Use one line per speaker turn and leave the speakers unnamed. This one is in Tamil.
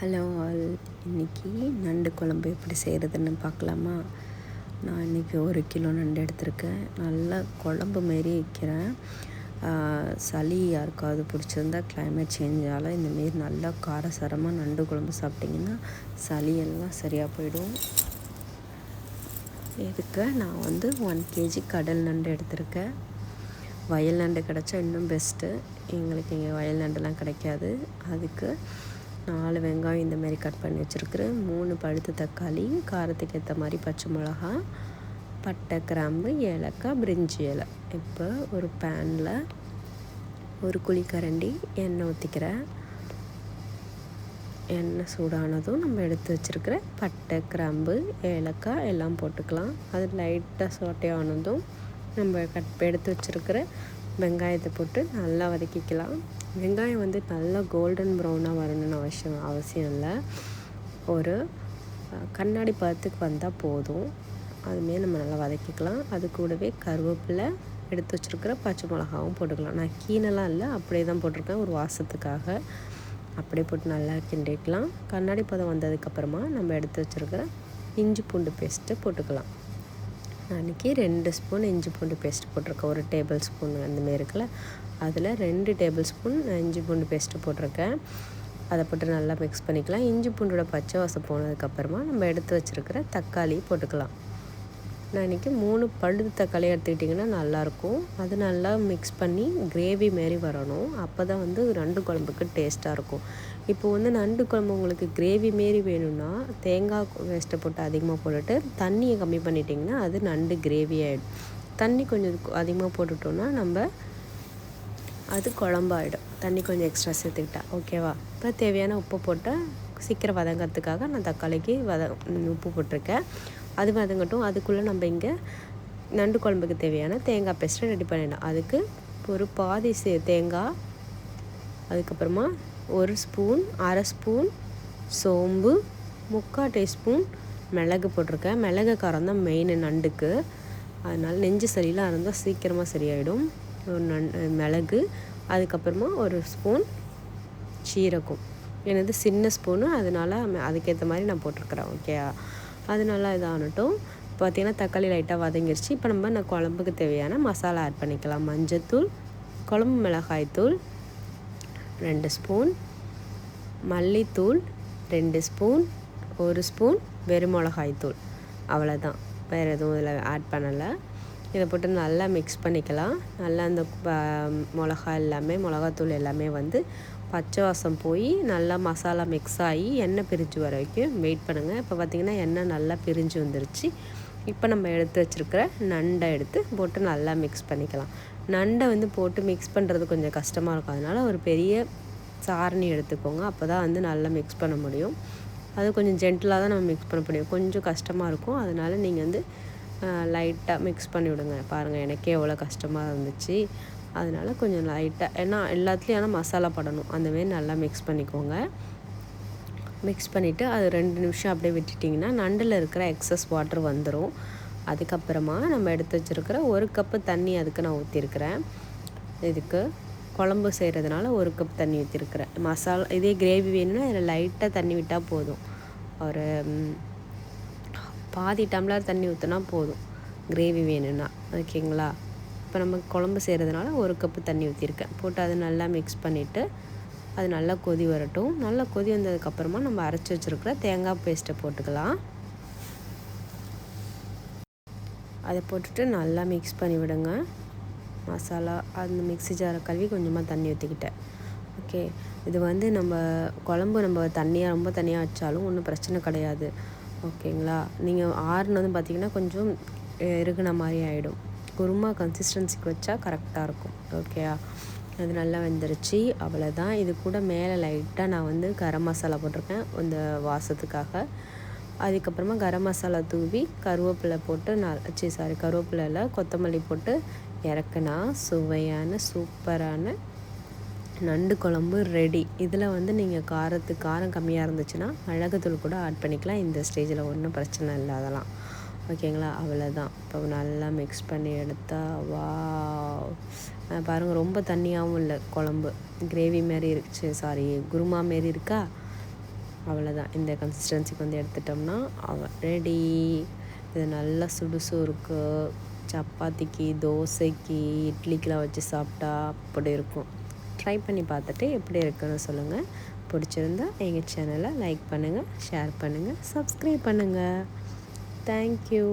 Hello all. இன்றைக்கி நண்டு குழம்பு எப்படி செய்கிறதுன்னு பார்க்கலாமா? நான் இன்றைக்கி 1 கிலோ நண்டு எடுத்திருக்கேன். நல்லா குழம்பு மாரி வைக்கிறேன். சளி யாருக்காவது பிடிச்சிருந்தா கிளைமேட் சேஞ்சால் இந்தமாரி நல்லா காரசாரமாக நண்டு குழம்பு சாப்பிட்டிங்கன்னா சளியெல்லாம் சரியாக போயிடும். இதுக்கு நான் 1 கேஜி கடல் நண்டு எடுத்திருக்கேன். வயல் நண்டு கிடச்சா இன்னும் பெஸ்ட்டு. எங்களுக்கு இங்கே வயல் நண்டுலாம் கிடைக்காது. அதுக்கு 4 வெங்காயம் இந்தமாரி கட் பண்ணி வச்சுருக்குறேன். 3 பழுத்த தக்காளி, காரத்துக்கு ஏற்ற மாதிரி பச்சை மிளகா, பட்டை, கிராம்பு, ஏலக்காய், பிரிஞ்சி இலை. இப்போ ஒரு பேனில் ஒரு குழிக்கரண்டி எண்ணெய் ஊற்றிக்கிறேன். எண்ணெய் சூடானதும் நம்ம எடுத்து வச்சுருக்கிற பட்டை, கிராம்பு, ஏலக்காய் எல்லாம் போட்டுக்கலாம். அது லைட்டாக சோட்டை ஆனதும் நம்ம எடுத்து வச்சுருக்கிற வெங்காயத்தை போட்டு நல்லா வதக்கிக்கலாம். வெங்காயம் நல்லா கோல்டன் ப்ரௌனாக வரணும்னு அவசியம் இல்லை. ஒரு கண்ணாடி பதத்துக்கு வந்தால் போதும். அதுமாரி நம்ம நல்லா வதக்கிக்கலாம். அது கூடவே கருவேப்பிலை, எடுத்து வச்சுருக்கிற பச்சை மிளகாவும் போட்டுக்கலாம். நான் கீழெல்லாம் இல்லை, அப்படியே தான் போட்டிருக்கேன் ஒரு வாசத்துக்காக. அப்படியே போட்டு நல்லா கிண்டிக்கலாம். கண்ணாடி பதம் வந்ததுக்கப்புறமா நம்ம எடுத்து வச்சுருக்கிற இஞ்சி பூண்டு பேஸ்ட்டு போட்டுக்கலாம். நான் இன்றைக்கி 2 ஸ்பூன் இஞ்சி பூண்டு பேஸ்ட் போட்டிருக்கேன். 1 டேபிள் ஸ்பூன் அந்தமாரி இருக்குல்ல, அதில் 2 டேபிள் ஸ்பூன் இஞ்சி பூண்டு பேஸ்ட்டு போட்டிருக்கேன். அதை போட்டு நல்லா மிக்ஸ் பண்ணிக்கலாம். இஞ்சி பூண்டோட பச்சை வாசம் போனதுக்கப்புறமா நம்ம எடுத்து வச்சுருக்கிற தக்காளி போட்டுக்கலாம். நான் இன்றைக்கி 3 பழுது தக்காளி எடுத்துக்கிட்டிங்கன்னா நல்லாயிருக்கும். அது நல்லா மிக்ஸ் பண்ணி கிரேவி மாரி வரணும். அப்போ தான் நண்டு குழம்புக்கு டேஸ்ட்டாக இருக்கும். இப்போது நண்டு குழம்பு உங்களுக்கு கிரேவி மாரி வேணும்னா தேங்காய் வேஸ்ட்டை போட்டு அதிகமாக போட்டுட்டு தண்ணியை கம்மி பண்ணிட்டிங்கன்னா அது நண்டு கிரேவி ஆகிடும். தண்ணி கொஞ்சம் அதிகமாக போட்டுட்டோன்னா அது குழம்பாயிடும். தண்ணி கொஞ்சம் எக்ஸ்ட்ரா சேர்த்துக்கிட்டா ஓகேவா? இப்போ தேவையான உப்பு போட்டால் சீக்கிரம் வதங்கிறதுக்காக நான் தக்காளிக்கு உப்பு போட்டிருக்கேன். அது வதங்கட்டும். அதுக்குள்ளே நம்ம இங்கே நண்டு குழம்புக்கு தேவையான தேங்காய் பேஸ்ட்டை ரெடி பண்ணிடலாம். அதுக்கு ஒரு பாதி தேங்காய், அதுக்கப்புறமா 1 ஸ்பூன், அரை ஸ்பூன் சோம்பு, 3/4 டீஸ்பூன் மிளகு போட்டிருக்கேன். மிளகு காரம் தான் மெயின் நண்டுக்கு. அதனால் நெஞ்சு சளியெலாம் இருந்தால் சீக்கிரமாக சரியாயிடும். மிளகு, அதுக்கப்புறமா 1 ஸ்பூன் சீரகம். எனது சின்ன ஸ்பூனு, அதனால் அதுக்கேற்ற மாதிரி நான் போட்டிருக்கிறேன். ஓகே, அது நல்லா இதாகட்டும். பார்த்திங்கன்னா தக்காளி லைட்டாக வதங்கிருச்சு. இப்போ நம்ம குழம்புக்கு தேவையான மசாலா ஆட் பண்ணிக்கலாம். மஞ்சத்தூள், குழம்பு மிளகாய்த்தூள் 2 ஸ்பூன், மல்லித்தூள் 2 ஸ்பூன், 1 ஸ்பூன் வெறும் மிளகாய்த்தூள். அவ்வளோதான், வேறு எதுவும் இதில் ஆட் பண்ணலை. இதை போட்டு நல்லா மிக்ஸ் பண்ணிக்கலாம். நல்லா அந்த மிளகாத்தூள் எல்லாமே பச்சை வாசம் போய் நல்லா மசாலா மிக்ஸ் ஆகி எண்ணெய் பிரிஞ்சு வர வரைக்கும் வெயிட் பண்ணுங்கள். இப்போ பார்த்திங்கன்னா எண்ணெய் நல்லா பிரிஞ்சு வந்துருச்சு. இப்போ நம்ம எடுத்து வச்சுருக்கிற நண்டை எடுத்து போட்டு நல்லா மிக்ஸ் பண்ணிக்கலாம். நண்டை போட்டு மிக்ஸ் பண்ணுறது கொஞ்சம் கஷ்டமாக இருக்கும். அதனால் ஒரு பெரிய சாரணி எடுத்துக்கோங்க. அப்போ தான் நல்லா மிக்ஸ் பண்ண முடியும். அது கொஞ்சம் ஜென்டிலாக தான் நம்ம மிக்ஸ் பண்ண முடியும். கொஞ்சம் கஷ்டமாக இருக்கும். அதனால் நீங்கள் லைட்டாக மிக்ஸ் பண்ணி விடுங்க. பாருங்கள், எனக்கே எவ்வளோ கஷ்டமாக இருந்துச்சு. அதனால் கொஞ்சம் லைட்டாக, ஏன்னா எல்லாத்துலேயும் மசாலா படணும், அந்தமாரி நல்லா மிக்ஸ் பண்ணிக்கோங்க. மிக்ஸ் பண்ணிவிட்டு அது 2 நிமிஷம் அப்படியே விட்டுட்டிங்கன்னா நண்டில் இருக்கிற எக்ஸஸ் வாட்டர் வந்துடும். அதுக்கப்புறமா நம்ம எடுத்து வச்சுருக்கிற 1 கப்பு தண்ணி அதுக்கு நான் ஊற்றிருக்கிறேன். இதுக்கு குழம்பு செய்கிறதுனால 1 கப் தண்ணி ஊற்றிருக்கிறேன். மசாலா இதே கிரேவி வேணும்னா அதில் லைட்டாக தண்ணி விட்டால் போதும். ஒரு பாதி டம்ளர் தண்ணி ஊற்றினா போதும் கிரேவி வேணும்னா. ஓகேங்களா? இப்போ நம்ம குழம்பு செய்கிறதுனால 1 கப்பு தண்ணி ஊற்றிருக்கேன். போட்டு அதை நல்லா மிக்ஸ் பண்ணிவிட்டு அது நல்லா கொதி வரட்டும். நல்லா கொதி வந்ததுக்கப்புறமா நம்ம அரைச்சி வச்சுருக்கிற தேங்காய் பேஸ்ட்டை போட்டுக்கலாம். அதை போட்டுட்டு நல்லா மிக்ஸ் பண்ணி விடுங்க. மசாலா அந்த மிக்ஸி ஜாரை கழுவி கொஞ்சமாக தண்ணி ஊற்றிக்கிட்டேன். ஓகே, இது நம்ம குழம்பு தண்ணியாக ரொம்ப தண்ணியாக வச்சாலும் ஒன்றும் பிரச்சனை கிடையாது. ஓகேங்களா? நீங்கள் ஆறுனதும் பார்த்திங்கன்னா கொஞ்சம் இறுகுன மாதிரி ஆகிடும். குருமா கன்சிஸ்டன்சிக்கு வச்சா கரெக்டாக இருக்கும். ஓகேயா? அது நல்லா வெந்துருச்சு. அவ்வளோதான். இது கூட மேலே லைட்டாக நான் கரம் மசாலா போட்டிருக்கேன் இந்த வாசத்துக்காக. அதுக்கப்புறமா கரம் மசாலா தூவி கருவேப்பிலை போட்டு கருவேப்பிலையில் கொத்தமல்லி போட்டு இறக்குனா சுவையான சூப்பரான நண்டு குழம்பு ரெடி. இதில் நீங்கள் காரம் கம்மியாக இருந்துச்சுன்னா மிளகுத்தூள் கூட ஆட் பண்ணிக்கலாம். இந்த ஸ்டேஜில் ஒன்றும் பிரச்சனை இல்லை அதெல்லாம். ஓகேங்களா? அவ்வளோதான். இப்போ நல்லா மிக்ஸ் பண்ணி எடுத்தால் பாருங்கள், ரொம்ப தண்ணியாகவும் இல்லை குழம்பு. கிரேவி மாரி குருமா மாரி இருக்கா? அவ்வளோதான். இந்த கன்சிஸ்டன்சிக்கு வந்து எடுத்துட்டோம்னா ரெடி. இது நல்லா சுடுசோறுக்கு, சப்பாத்திக்கு, தோசைக்கு, இட்லிக்கெலாம் வச்சு சாப்பிட்டா அப்படி இருக்கும். ட்ரை பண்ணி பார்த்துட்டு எப்படி இருக்குன்னு சொல்லுங்கள். பிடிச்சிருந்தா எங்கள் சேனலை லைக் பண்ணுங்கள், ஷேர் பண்ணுங்கள், சப்ஸ்கிரைப் பண்ணுங்கள். தேங்க்யூ.